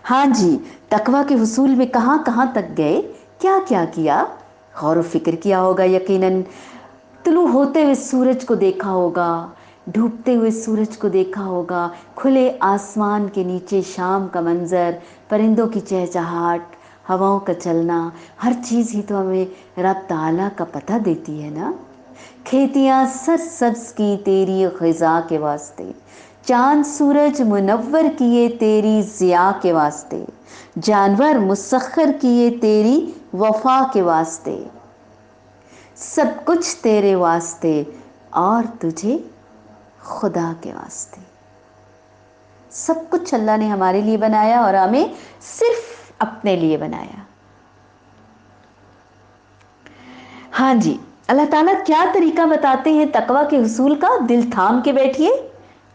ہاں جی، تقویٰ کے حصول میں کہاں کہاں تک گئے، کیا کیا کیا، غور و فکر کیا ہوگا یقیناً۔ طلوع ہوتے ہوئے سورج کو دیکھا ہوگا، ڈوبتے ہوئے سورج کو دیکھا ہوگا، کھلے آسمان کے نیچے شام کا منظر، پرندوں کی چہچہاہٹ، ہواؤں کا چلنا، ہر چیز ہی تو ہمیں رب تعالیٰ کا پتہ دیتی ہے نا۔ کھیتیاں سرسبز کی تیری غذا کے واسطے، چاند سورج منور کیے تیری ضیاء کے واسطے، جانور مسخر کیے تیری وفا کے واسطے، سب کچھ تیرے واسطے اور تجھے خدا کے واسطے۔ سب کچھ اللہ نے ہمارے لیے بنایا اور ہمیں صرف اپنے لیے بنایا۔ ہاں جی، اللہ تعالیٰ کیا طریقہ بتاتے ہیں تقویٰ کے حصول کا؟ دل تھام کے بیٹھیے،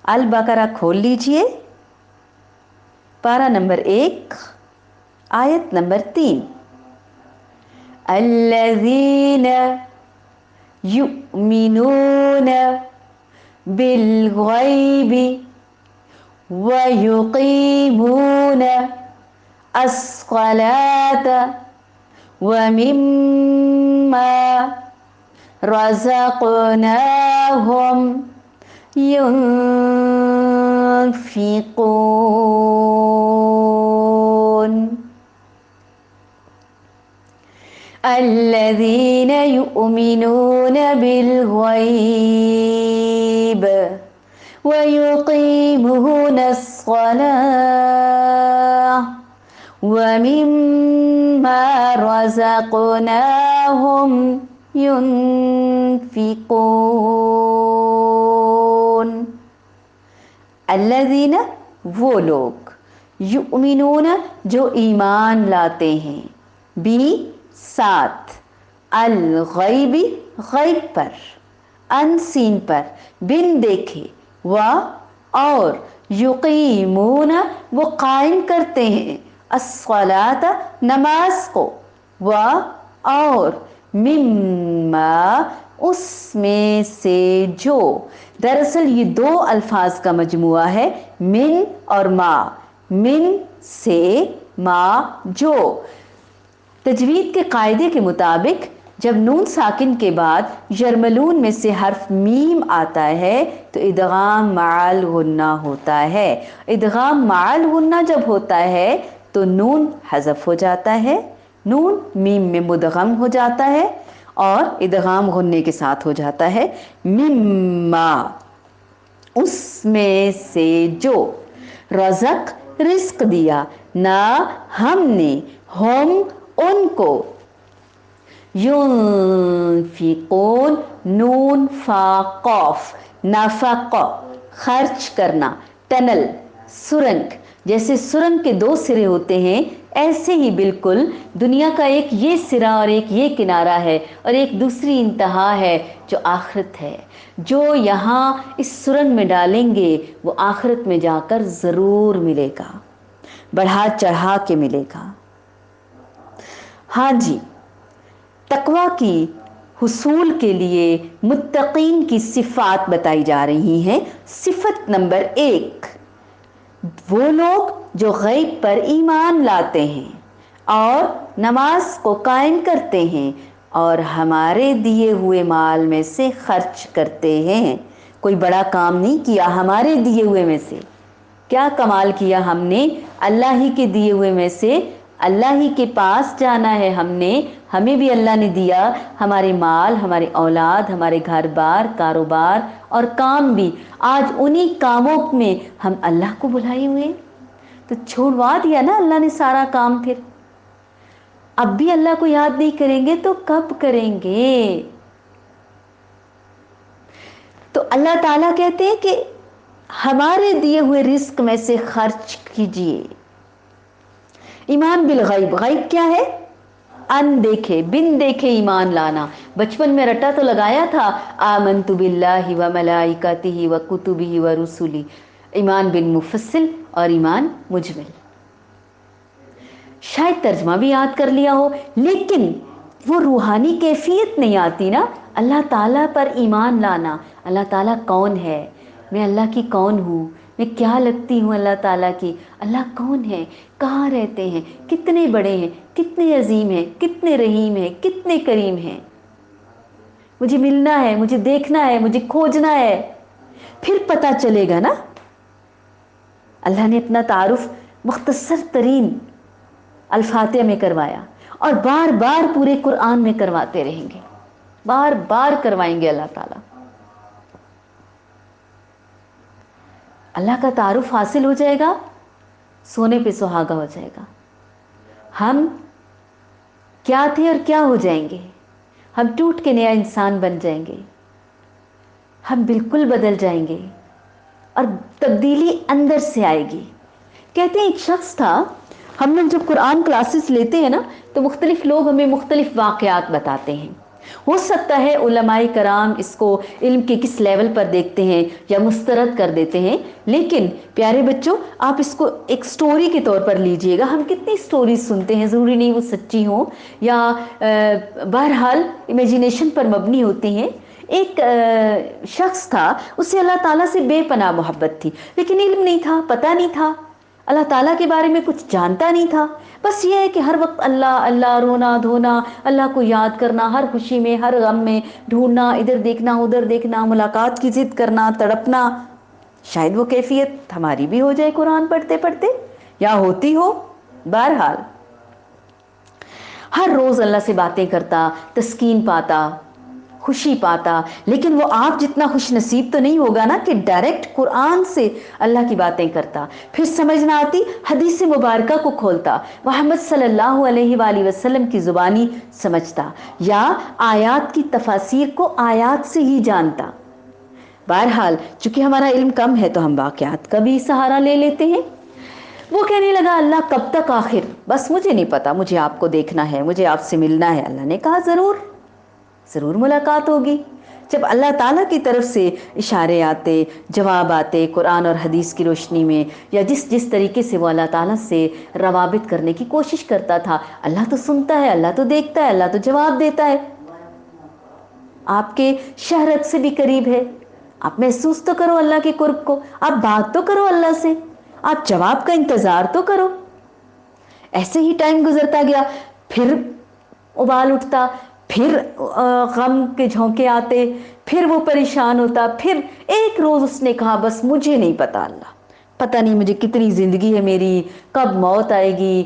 البقرہ کھول لیجئے، پارہ نمبر 1، آیت نمبر 3۔ الذین یؤمنون بالغیب ویقیمون الصلاة ومما رزقناهم ينفقون۔ الذين يؤمنون بالغيب ويقيمون الصلاة ومما رزقناهم ينفقون۔ الذين وہ لوگ، یؤمنون جو ایمان لاتے ہیں، بھی ساتھ، الغیب غیب پر، ان سین پر، بن دیکھے، و اور، یقیمون وہ قائم کرتے ہیں، الصلاۃ نماز کو، و اور، مما اس میں سے جو، دراصل یہ دو الفاظ کا مجموعہ ہے، من اور ما، من سے، ما جو۔ تجوید کے قاعدے کے مطابق جب نون ساکن کے بعد یرملون میں سے حرف میم آتا ہے تو ادغام مع الغنہ ہوتا ہے۔ ادغام مع الغنہ جب ہوتا ہے تو نون حذف ہو جاتا ہے، نون میم میں مدغم ہو جاتا ہے اور ادغام غنے کے ساتھ ہو جاتا ہے، مما اس میں سے جو، رزق رزق دیا، نہ ہم نے، ہم ان کو، ينفقون نون فا قاف، نفق خرچ کرنا، ٹنل سرنگ، جیسے سرنگ کے دو سرے ہوتے ہیں ایسے ہی بالکل دنیا کا ایک یہ سرا اور ایک یہ کنارہ ہے اور ایک دوسری انتہا ہے جو آخرت ہے۔ جو یہاں اس سرنگ میں ڈالیں گے وہ آخرت میں جا کر ضرور ملے گا، بڑھا چڑھا کے ملے گا۔ ہاں جی، تقویٰ کی حصول کے لیے متقین کی صفات بتائی جا رہی ہیں۔ صفت نمبر 1، وہ لوگ جو غیب پر ایمان لاتے ہیں اور نماز کو قائم کرتے ہیں اور ہمارے دیے ہوئے مال میں سے خرچ کرتے ہیں۔ کوئی بڑا کام نہیں کیا، ہمارے دیے ہوئے میں سے کیا کمال کیا ہم نے؟ اللہ ہی کے دیے ہوئے میں سے، اللہ ہی کے پاس جانا ہے ہم نے، ہمیں بھی اللہ نے دیا، ہمارے مال، ہمارے اولاد، ہمارے گھر بار، کاروبار اور کام بھی، آج انہی کاموں میں ہم اللہ کو بھلائے ہوئے تو چھوڑوا دیا نا اللہ نے سارا کام۔ پھر اب بھی اللہ کو یاد نہیں کریں گے تو کب کریں گے؟ تو اللہ تعالیٰ کہتے ہیں کہ ہمارے دیے ہوئے رزق میں سے خرچ کیجئے۔ ایمان بالغیب، غیب کیا ہے؟ ان دیکھے، بن دیکھے ایمان لانا۔ بچپن میں رٹا تو لگایا تھا، آمنت باللہ و ملائکتہ و کتبہ و رسلہ، ایمان بن مفصل اور ایمان مجمل، شاید ترجمہ بھی یاد کر لیا ہو، لیکن وہ روحانی کیفیت نہیں آتی نا۔ اللہ تعالیٰ پر ایمان لانا، اللہ تعالیٰ کون ہے، میں اللہ کی کون ہوں، میں کیا لگتی ہوں اللہ تعالیٰ کی؟ اللہ کون ہے؟ کہاں رہتے ہیں؟ کتنے بڑے ہیں؟ کتنے عظیم ہیں؟ کتنے رحیم ہیں؟ کتنے کریم ہیں؟ مجھے ملنا ہے، مجھے دیکھنا ہے، مجھے کھوجنا ہے، پھر پتہ چلے گا نا۔ اللہ نے اپنا تعارف مختصر ترین الفاتحہ میں کروایا، اور بار بار پورے قرآن میں کرواتے رہیں گے، بار بار کروائیں گے اللہ تعالیٰ۔ اللہ کا تعارف حاصل ہو جائے گا، سونے پہ سہاگا ہو جائے گا۔ ہم کیا تھے اور کیا ہو جائیں گے؟ ہم ٹوٹ کے نیا انسان بن جائیں گے، ہم بالکل بدل جائیں گے، اور تبدیلی اندر سے آئے گی۔ کہتے ہیں ایک شخص تھا، ہم لوگ جب قرآن کلاسز لیتے ہیں نا تو مختلف لوگ ہمیں مختلف واقعات بتاتے ہیں۔ ہو سکتا ہے علماء کرام اس کو علم کے کس لیول پر دیکھتے ہیں یا مسترد کر دیتے ہیں، لیکن پیارے بچوں آپ اس کو ایک سٹوری کے طور پر لیجئے گا۔ ہم کتنی سٹوریز سنتے ہیں، ضروری نہیں وہ سچی ہوں یا بہرحال امیجینیشن پر مبنی ہوتی ہیں۔ ایک شخص تھا، اسے اللہ تعالیٰ سے بے پناہ محبت تھی، لیکن علم نہیں تھا، پتہ نہیں تھا، اللہ تعالیٰ کے بارے میں کچھ جانتا نہیں تھا۔ بس یہ ہے کہ ہر وقت اللہ اللہ، رونا دھونا، اللہ کو یاد کرنا، ہر خوشی میں ہر غم میں ڈھونڈنا، ادھر دیکھنا ادھر دیکھنا، ملاقات کی ضد کرنا، تڑپنا۔ شاید وہ کیفیت ہماری بھی ہو جائے قرآن پڑھتے پڑھتے، یا ہوتی ہو۔ بہرحال ہر روز اللہ سے باتیں کرتا، تسکین پاتا، خوشی پاتا، لیکن وہ آپ جتنا خوش نصیب تو نہیں ہوگا نا کہ ڈائریکٹ قرآن سے اللہ کی باتیں کرتا۔ پھر سمجھ نہ آتی حدیث مبارکہ کو کھولتا، محمد صلی اللہ علیہ وآلہ وسلم کی زبانی سمجھتا، یا آیات کی تفاسیر کو آیات سے ہی جانتا۔ بہرحال چونکہ ہمارا علم کم ہے تو ہم واقعات کا بھی سہارا لے لیتے ہیں۔ وہ کہنے لگا اللہ کب تک آخر، بس مجھے نہیں پتا، مجھے آپ کو دیکھنا ہے، مجھے آپ سے ملنا ہے۔ اللہ نے کہا ضرور ضرور ملاقات ہوگی۔ جب اللہ تعالیٰ کی طرف سے اشارے آتے، جواب آتے قرآن اور حدیث کی روشنی میں، یا جس طریقے سے وہ اللہ تعالیٰ سے روابط کرنے کی کوشش کرتا تھا، اللہ تو سنتا ہے، اللہ تو دیکھتا ہے، اللہ تو جواب دیتا ہے، آپ کے شہرت سے بھی قریب ہے۔ آپ محسوس تو کرو اللہ کے قرب کو، آپ بات تو کرو اللہ سے، آپ جواب کا انتظار تو کرو۔ ایسے ہی ٹائم گزرتا گیا، پھر ابال اٹھتا، پھر غم کے جھونکے آتے، پھر وہ پریشان ہوتا۔ پھر ایک روز اس نے کہا بس مجھے نہیں پتا اللہ، پتہ نہیں مجھے کتنی زندگی ہے میری، کب موت آئے گی،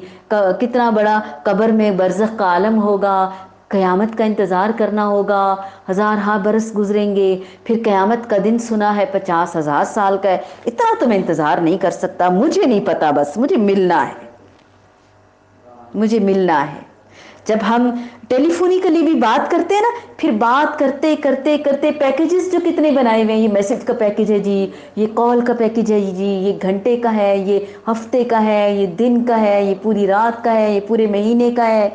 کتنا بڑا قبر میں برزخ کا عالم ہوگا، قیامت کا انتظار کرنا ہوگا، 1000 برس گزریں گے، پھر قیامت کا دن سنا ہے 50,000 سال کا ہے، اتنا تو میں انتظار نہیں کر سکتا، مجھے نہیں پتا، بس مجھے ملنا ہے، مجھے ملنا ہے۔ جب ہم ٹیلی فونیکلی بھی بات کرتے ہیں نا، پھر بات کرتے کرتے کرتے پیکیجز جو کتنے بنائے ہوئے ہیں، یہ میسج کا پیکیج ہے جی، یہ کال کا پیکیج ہے جی، یہ گھنٹے کا ہے، یہ ہفتے کا ہے، یہ دن کا ہے، یہ پوری رات کا ہے، یہ پورے مہینے کا ہے۔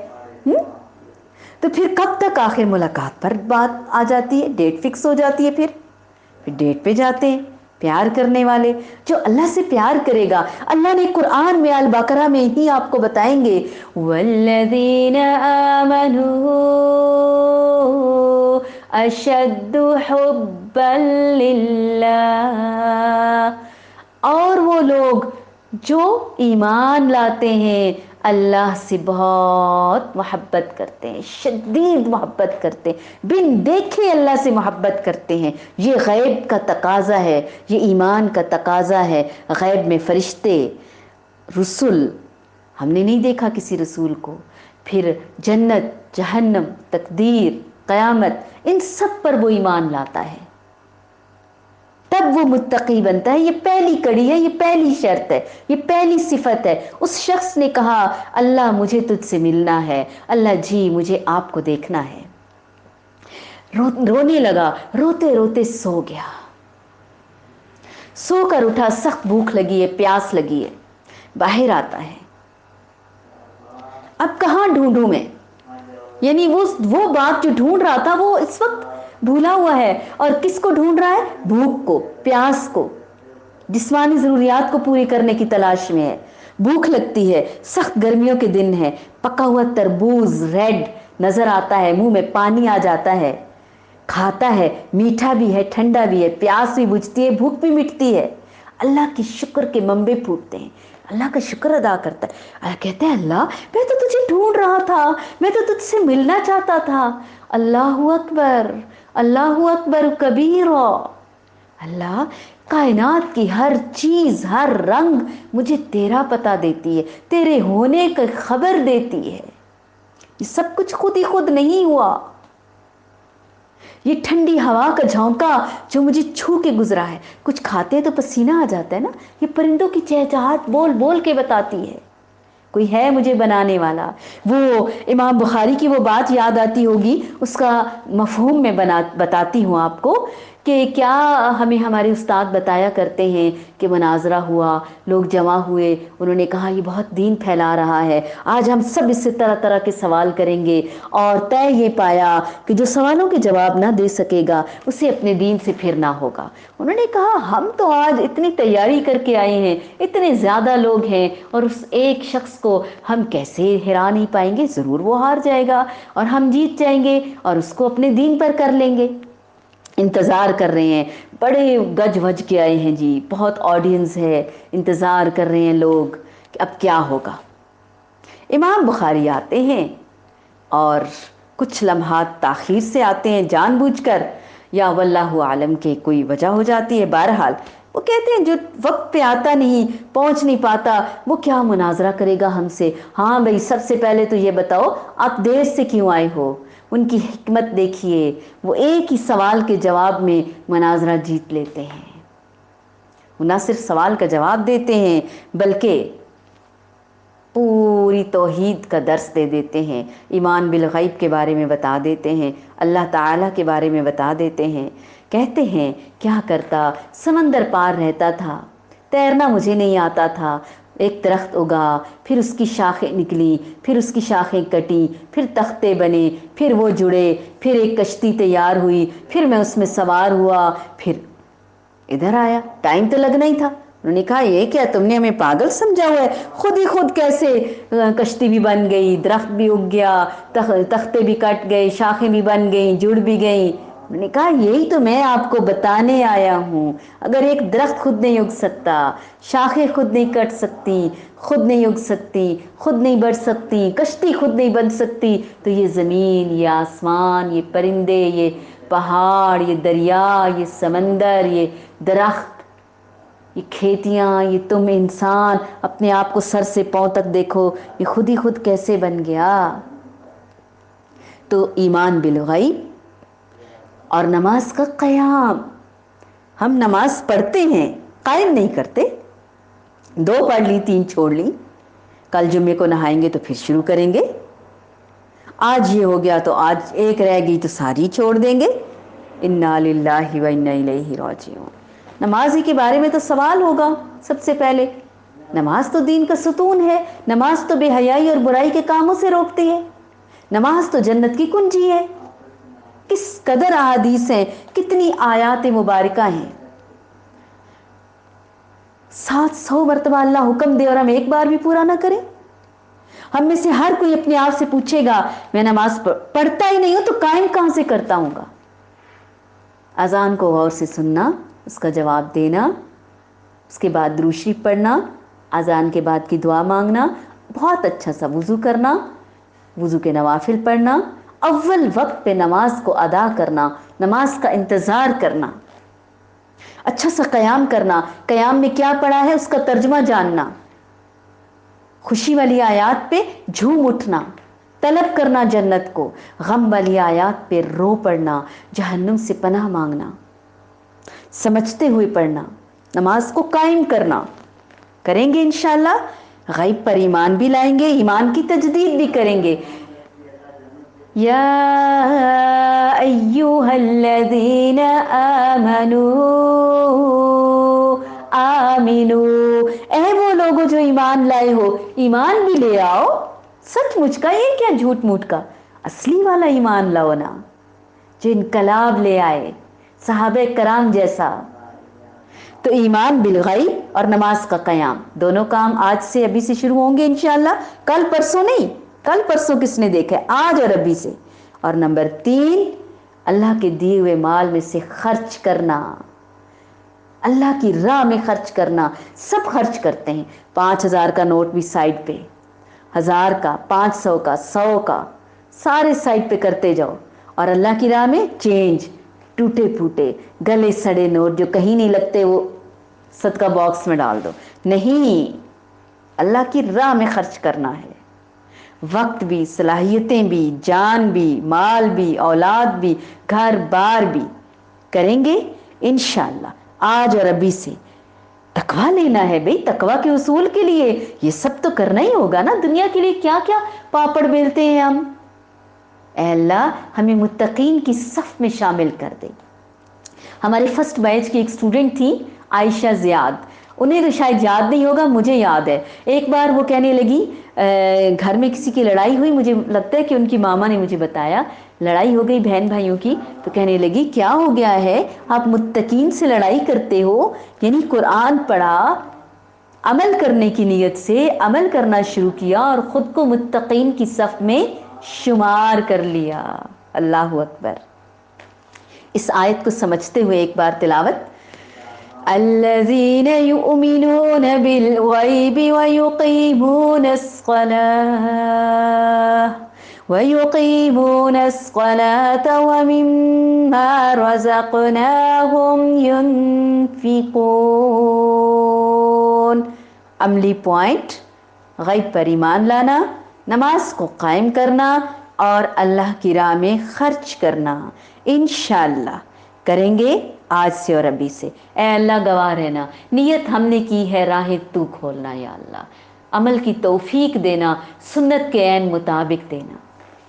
تو پھر کب تک آخر ملاقات پر بات آ جاتی ہے، ڈیٹ فکس ہو جاتی ہے، پھر ڈیٹ پہ جاتے ہیں۔ پیار کرنے والے جو اللہ سے پیار کرے گا، اللہ نے قرآن میں البقرہ میں ہی آپ کو بتائیں گے والذین آمنوا اشد حبا للہ، اور وہ لوگ جو ایمان لاتے ہیں اللہ سے بہت محبت کرتے ہیں، شدید محبت کرتے ہیں، بن دیکھے اللہ سے محبت کرتے ہیں۔ یہ غیب کا تقاضا ہے، یہ ایمان کا تقاضا ہے۔ غیب میں فرشتے، رسول، ہم نے نہیں دیکھا کسی رسول کو، پھر جنت، جہنم، تقدیر، قیامت، ان سب پر وہ ایمان لاتا ہے، تب وہ متقی بنتا ہے۔ یہ پہلی کڑی ہے، یہ پہلی شرط ہے، یہ پہلی صفت ہے۔ اس شخص نے کہا اللہ مجھے تجھ سے ملنا ہے، اللہ جی مجھے آپ کو دیکھنا ہے۔ رونے لگا، روتے روتے سو گیا، سو کر اٹھا، سخت بھوک لگی ہے، پیاس لگی ہے، باہر آتا ہے، اب کہاں ڈھونڈوں میں، یعنی وہ بات جو ڈھونڈ رہا تھا وہ اس وقت بھولا ہوا ہے، اور کس کو ڈھونڈ رہا ہے؟ بھوک کو، پیاس کو، جسمانی ضروریات کو پوری کرنے کی تلاش میں ہے۔ بھوک لگتی ہے، سخت گرمیوں کے دن ہے، پکا ہوا تربوز ریڈ نظر آتا ہے، منہ میں پانی آ جاتا ہے، کھاتا ہے، میٹھا بھی ہے، ٹھنڈا بھی ہے، پیاس بھی بجھتی ہے، بھوک بھی مٹتی ہے۔ اللہ کی شکر کے منبع پھوٹتے ہیں، اللہ کا شکر ادا کرتا ہے، اللہ کہتے ہیں اللہ میں تو تجھے ڈھونڈ رہا تھا، میں تو تجھ سے ملنا چاہتا تھا، اللہ اکبر، اللہ اکبر کبیرا، اللہ کائنات کی ہر چیز، ہر رنگ مجھے تیرا پتہ دیتی ہے، تیرے ہونے کا خبر دیتی ہے، یہ سب کچھ خود ہی خود نہیں ہوا، یہ ٹھنڈی ہوا کا جھونکا جو مجھے چھو کے گزرا ہے، کچھ کھاتے ہیں تو پسینہ آ جاتا ہے نا، یہ پرندوں کی چہچہاہٹ بول بول کے بتاتی ہے کوئی ہے مجھے بنانے والا۔ وہ امام بخاری کی وہ بات یاد آتی ہوگی، اس کا مفہوم میں بتاتی ہوں آپ کو، کہ کیا ہمیں ہمارے استاد بتایا کرتے ہیں کہ مناظرہ ہوا، لوگ جمع ہوئے، انہوں نے کہا یہ بہت دین پھیلا رہا ہے، آج ہم سب اس سے طرح طرح کے سوال کریں گے، اور طے یہ پایا کہ جو سوالوں کے جواب نہ دے سکے گا اسے اپنے دین سے پھرنا ہوگا۔ انہوں نے کہا ہم تو آج اتنی تیاری کر کے آئے ہیں، اتنے زیادہ لوگ ہیں، اور اس ایک شخص کو ہم کیسے ہرا نہیں پائیں گے، ضرور وہ ہار جائے گا اور ہم جیت جائیں گے اور اس کو اپنے دین پر کر لیں گے۔ انتظار کر رہے ہیں، بڑے گج وج کے آئے ہیں جی، بہت آڈینس ہے، انتظار کر رہے ہیں لوگ کہ اب کیا ہوگا۔ امام بخاری آتے ہیں اور کچھ لمحات تاخیر سے آتے ہیں جان بوجھ کر، یا واللہ عالم کے کوئی وجہ ہو جاتی ہے، بہرحال وہ کہتے ہیں جو وقت پہ آتا نہیں، پہنچ نہیں پاتا، وہ کیا مناظرہ کرے گا ہم سے، ہاں بھئی سب سے پہلے تو یہ بتاؤ آپ دیر سے کیوں آئے ہو۔ ان کی حکمت دیکھیے، وہ ایک ہی سوال کے جواب میں مناظرہ جیت لیتے ہیں، وہ نہ صرف سوال کا جواب دیتے ہیں بلکہ پوری توحید کا درس دے دیتے ہیں، ایمان بالغیب کے بارے میں بتا دیتے ہیں، اللہ تعالیٰ کے بارے میں بتا دیتے ہیں۔ کہتے ہیں کیا کرتا، سمندر پار رہتا تھا، تیرنا مجھے نہیں آتا تھا، ایک درخت اگا، پھر اس کی شاخیں نکلی، پھر اس کی شاخیں کٹی، پھر تختے بنے، پھر وہ جڑے، پھر ایک کشتی تیار ہوئی، پھر میں اس میں سوار ہوا، پھر ادھر آیا، ٹائم تو لگنا ہی تھا۔ انہوں نے کہا یہ کیا تم نے ہمیں پاگل سمجھا ہوا ہے، خود ہی خود کیسے کشتی بھی بن گئی، درخت بھی اگ گیا، تختے بھی کٹ گئے، شاخیں بھی بن گئیں، جڑ بھی گئیں۔ انہوں نے کہا یہی تو میں آپ کو بتانے آیا ہوں، اگر ایک درخت خود نہیں اگ سکتا، شاخیں خود نہیں کٹ سکتی، خود نہیں اگ سکتی، خود نہیں بڑھ سکتی، کشتی خود نہیں بن سکتی، تو یہ زمین، یہ آسمان، یہ پرندے، یہ پہاڑ، یہ دریا، یہ سمندر، یہ درخت، یہ کھیتیاں، یہ تم انسان، اپنے آپ کو سر سے پاؤں تک دیکھو، یہ خود ہی خود کیسے بن گیا۔ تو ایمان بالغیب اور نماز کا قیام، ہم نماز پڑھتے ہیں، قائم نہیں کرتے، 2 پڑھ لی 3 چھوڑ لی، کل جمعے کو نہائیں گے تو پھر شروع کریں گے، آج یہ ہو گیا تو آج ایک رہ گئی تو ساری چھوڑ دیں گے، انا للہ و انا الیہ راجعون۔ نماز ہی کے بارے میں تو سوال ہوگا سب سے پہلے، نماز تو دین کا ستون ہے، نماز تو بے حیائی اور برائی کے کاموں سے روکتی ہے، نماز تو جنت کی کنجی ہے، کس قدر احادیث ہیں، کتنی آیات مبارکہ ہیں، 700 مرتبہ اللہ حکم دے اور ہم ایک بار بھی پورا نہ کریں۔ ہم میں سے ہر کوئی اپنے آپ سے پوچھے گا میں نماز پڑھتا ہی نہیں ہوں تو قائم کہاں سے کرتا ہوں گا۔ اذان کو غور سے سننا، اس کا جواب دینا، اس کے بعد درود شریف پڑھنا، اذان کے بعد کی دعا مانگنا، بہت اچھا سا وضو کرنا، وضو کے نوافل پڑھنا، اول وقت پہ نماز کو ادا کرنا، نماز کا انتظار کرنا، اچھا سا قیام کرنا، قیام میں کیا پڑھا ہے اس کا ترجمہ جاننا، خوشی والی آیات پہ جھوم اٹھنا، طلب کرنا جنت کو، غم والی آیات پہ رو پڑنا، جہنم سے پناہ مانگنا، سمجھتے ہوئے پڑھنا، نماز کو قائم کرنا۔ کریں گے انشاءاللہ، غیب پر ایمان بھی لائیں گے، ایمان کی تجدید بھی کریں گے۔ یا ایھا الذین آمنوا آمنوا، اے وہ لوگو جو ایمان لائے ہو، ایمان بھی لے آؤ، سچ مچ کا، یہ کیا جھوٹ موٹ کا، اصلی والا ایمان لاؤ نا، جو انقلاب لے آئے صحابہ کرام جیسا۔ تو ایمان بالغیب اور نماز کا قیام، دونوں کام آج سے ابھی سے شروع ہوں گے انشاءاللہ، کل پرسوں نہیں، کل پرسوں کس نے دیکھا ہے، آج اور ابھی سے۔ اور نمبر 3، اللہ کے دیے ہوئے مال میں سے خرچ کرنا، اللہ کی راہ میں خرچ کرنا، سب خرچ کرتے ہیں، 5,000 کا نوٹ بھی سائڈ پہ، 1000 کا، 500 کا، 100 کا، سارے سائڈ پہ کرتے جاؤ، اور اللہ کی راہ میں چینج، ٹوٹے پھوٹے گلے سڑے نوٹ جو کہیں نہیں لگتے وہ صدقہ باکس میں ڈال دو. نہیں، اللہ کی راہ میں خرچ کرنا ہے، وقت بھی، صلاحیتیں بھی، جان بھی، مال بھی، اولاد بھی، گھر بار بھی. کریں گے انشاءاللہ. آج اور ابھی سے تقویٰ لینا ہے بھئی، تقویٰ کے اصول کے لیے یہ سب تو کرنا ہی ہوگا نا. دنیا کے لیے کیا کیا پاپڑ بیلتے ہیں ہم. اے اللہ ہمیں متقین کی صف میں شامل کر دے. ہمارے فرسٹ بیچ کی ایک اسٹوڈنٹ تھی عائشہ زیاد، انہیں تو شاید یاد نہیں ہوگا، مجھے یاد ہے. ایک بار وہ کہنے لگی گھر میں کسی کی لڑائی ہوئی، مجھے لگتا ہے کہ ان کی ماما نے مجھے بتایا، لڑائی ہو گئی بہن بھائیوں کی، تو کہنے لگی کیا ہو گیا ہے، آپ متقین سے لڑائی کرتے ہو. یعنی قرآن پڑھا، عمل کرنے کی نیت سے عمل کرنا شروع کیا اور خود کو متقین کی صف میں شمار کر لیا. اللہ اکبر. اس آیت کو سمجھتے ہوئے ایک بار تلاوت. الذين يؤمنون بالغيب ويقيمون الصلاة ومما رزقناهم ينفقون. عملی پوائنٹ، غیب پر ایمان لانا، نماز کو قائم کرنا اور اللہ کی راہ میں خرچ کرنا. انشاءاللہ کریں گے آج سے اور ابھی سے. اے اللہ گواہ رہنا، نیت ہم نے کی ہے، راہ تو کھولنا یا اللہ. عمل کی توفیق دینا، سنت کے عین مطابق دینا.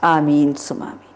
آمین ثم آمین.